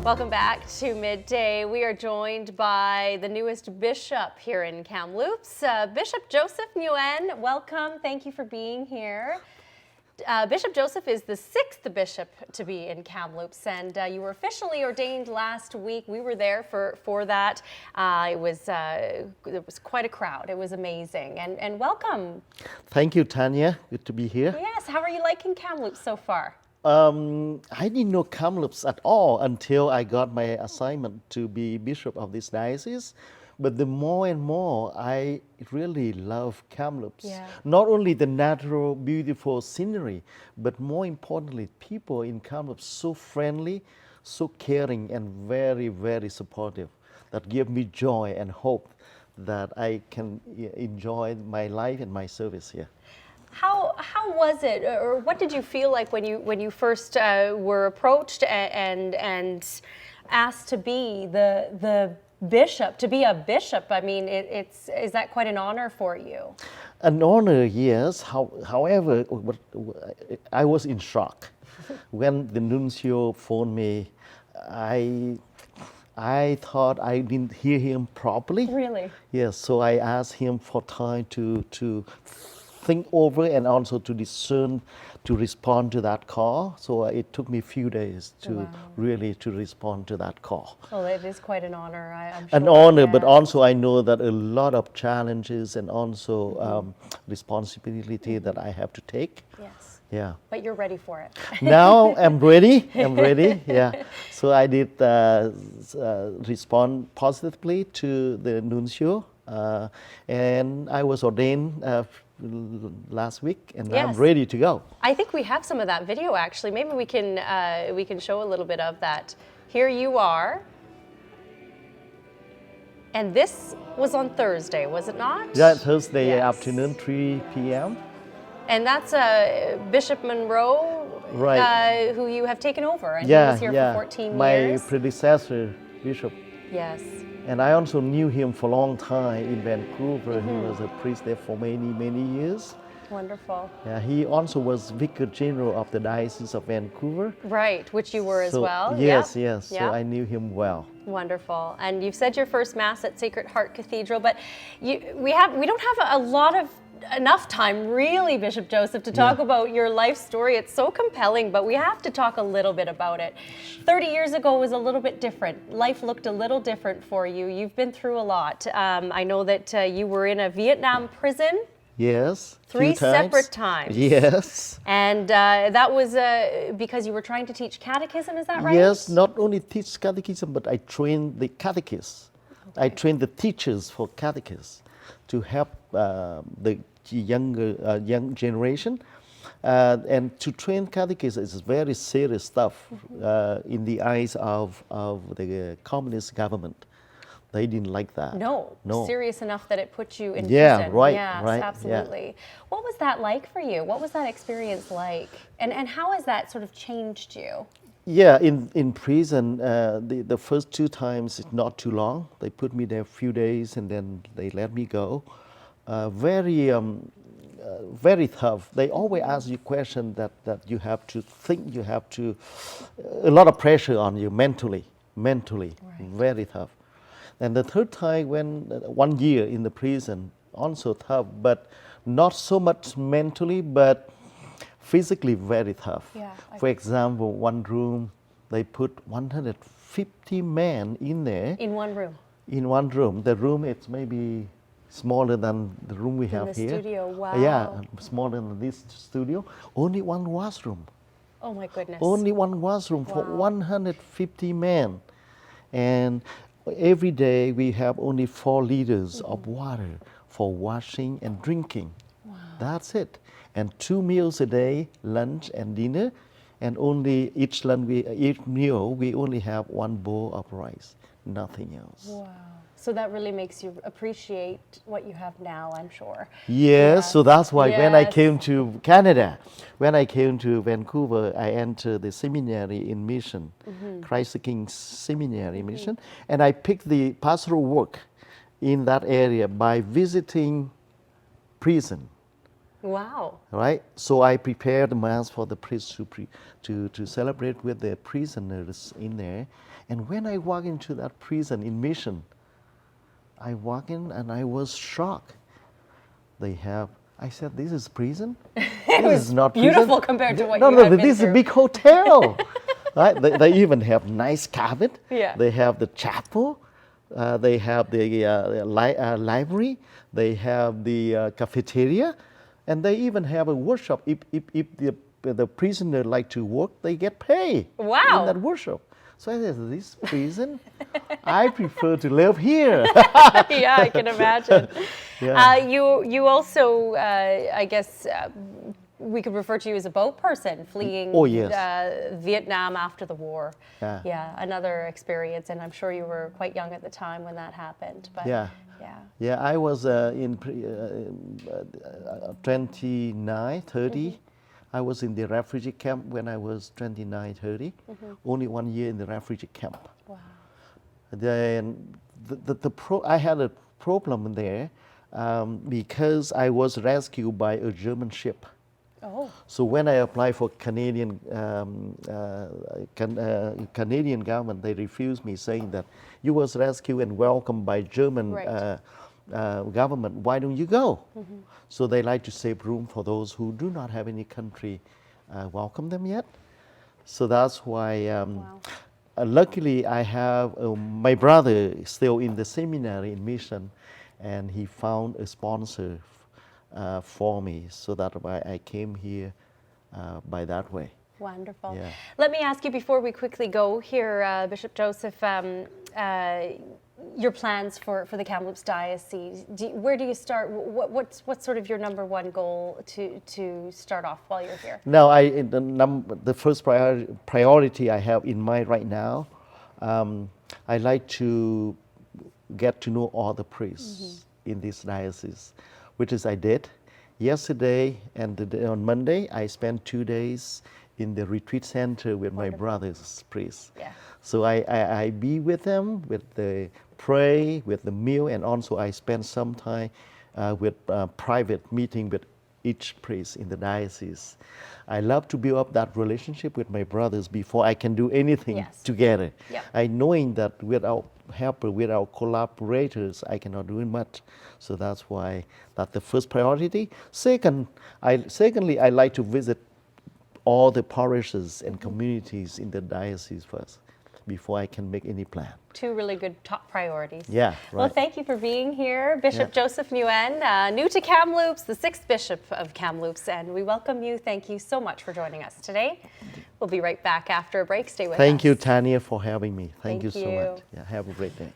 Welcome back to Midday. We are joined by the newest bishop here in Kamloops, Bishop Joseph Nguyen. Welcome. Thank you for being here. Bishop Joseph is the sixth bishop to be in Kamloops, and you were officially ordained last week. We were there for that. It was quite a crowd. It was amazing, and welcome. Thank you, Tanya. Good to be here. Yes. How are you liking Kamloops so far? I didn't know Kamloops at all until I got my assignment to be bishop of this diocese. But the more and more, I really love Kamloops. Yeah. Not only the natural, beautiful scenery, but more importantly, people in Kamloops so friendly, so caring, and very, very supportive. That give me joy and hope that I can enjoy my life and my service here. How was it, or what did you feel like when you first were approached and asked to be the bishop, to be a bishop? I mean, is that quite an honor for you? An honor, yes. However, I was in shock when the nuncio phoned me. I thought I didn't hear him properly. Really? Yes. So I asked him for time to think over and also to discern, to respond to that call. So it took me a few days to really respond to that call. Well, it is quite an honor, I'm sure. An honor, yeah. but also I know that a lot of challenges and also responsibility that I have to take. Yes. Yeah. But you're ready for it. Now I'm ready. Yeah. So I did respond positively to the nuncio, and I was ordained last week, and Yes. I'm ready to go. I think we have some of that video actually. Maybe we can show a little bit of that. Here you are. And this was on Thursday, was it not? Yeah, Thursday Yes. afternoon, 3 p.m. And that's Bishop Monroe, Right. who you have taken over, and he Yeah, was here yeah. for 14 My years. predecessor, Bishop. Yes. And I also knew him for a long time in Vancouver. He was a priest there for many, many years. Wonderful. Yeah, he also was Vicar General of the Diocese of Vancouver. Right, which you were as well. Yes, Yep. yes. So Yep. I knew him well. Wonderful. And you've said your first Mass at Sacred Heart Cathedral, but we don't have a lot of enough time, really, Bishop Joseph, to talk about your life story. It's so compelling, but we have to talk a little bit about it. 30 years ago was a little bit different. Life looked a little different for you. You've been through a lot. I know that you were in a Vietnam prison. Yes. Three few times. separate times. Yes. And that was because you were trying to teach catechism, is that right? Yes, not only teach catechism, but I trained the catechists. I trained the teachers for catechists to help the young generation. And to train catechists is very serious stuff in the eyes of the communist government. They didn't like that. No, serious enough that it put you in Yeah, prison. right, Yes, right, absolutely. yeah. What was that like for you? What was that experience like? And how has that sort of changed you? Yeah, in prison, the first 2 times, it's not too long. They put me there a few days and then they let me go. Very tough. They always ask you questions that you have to think, you have to, a lot of pressure on you mentally, very tough. And the third time, when 1 year in the prison, also tough, but not so much mentally, but physically very tough. Yeah, For example, one room, they put 150 men in there. In one room? In one room. The room, it's maybe smaller than the room we have here. In the studio, wow. Yeah, smaller than this studio. Only one washroom. Oh my goodness. Only one washroom for 150 men. And every day we have only 4 liters of water for washing and drinking. Wow. That's it. And 2 meals a day, lunch and dinner. And only each meal, we only have 1 bowl of rice, nothing else. Wow. So that really makes you appreciate what you have now, I'm sure. Yes, so that's why when I Yes. came to Canada, when I came to Vancouver, I entered the seminary in Mission, Christ the King Seminary Mission, and I picked the pastoral work in that area by visiting prison. Wow. Right? So I prepared the mass for the priest to celebrate with the prisoners in there. And when I walk into that prison in mission, I walk in and I was shocked. I said, this is prison? This is not beautiful prison. compared to what no, you no, had but been this is a through. big hotel. Right? They even have nice carpet. Yeah. They have the chapel. They have the library. They have the cafeteria. And they even have a workshop. If the prisoner like to work, they get paid Wow. in that workshop. So I said, this prison, I prefer to live here. Yeah, I can imagine. Yeah. You also, I guess, we could refer to you as a boat person fleeing Oh, yes. Vietnam after the war. Yeah. Yeah, another experience, and I'm sure you were quite young at the time when that happened. But Yeah. yeah. Yeah, I was in 29, 30. I was in the refugee camp when I was 29, 30. Only 1 year in the refugee camp. Wow. Then I had a problem there because I was rescued by a German ship. Oh. So when I applied for Canadian Canadian government, they refused me, saying that you was rescued and welcomed by German Right. Government. Why don't you go? So they like to save room for those who do not have any country welcome them yet. So that's why. Wow. Luckily, I have my brother still in the seminary in mission, and he found a sponsor for me, so that why I came here by that way. Wonderful. Yeah. Let me ask you before we quickly go here, Bishop Joseph, your plans for the Kamloops Diocese. Where do you start? What's sort of your number one goal to start off while you're here? Now, the first priority I have in mind right now, I like to get to know all the priests in this diocese, which is I did. Yesterday and on Monday, I spent 2 days in the retreat center with my brother's priests. Yeah. So I be with them, with the pray, with the meal, and also I spend some time with private meeting with each priest in the diocese. I love to build up that relationship with my brothers before I can do anything Yes. together. Yeah. I knowing that without helper, without collaborators, I cannot do much. So that's why that's the first priority. Secondly, I like to visit all the parishes and communities in the diocese first before I can make any plan. Two really good top priorities. Yeah, right. Well, thank you for being here, Bishop Joseph Nguyen, new to Kamloops, the 6th Bishop of Kamloops, and we welcome you. Thank you so much for joining us today. We'll be right back after a break. Stay with us. Thank you, Tanya, for having me. Thank you so you. much. Yeah, have a great day.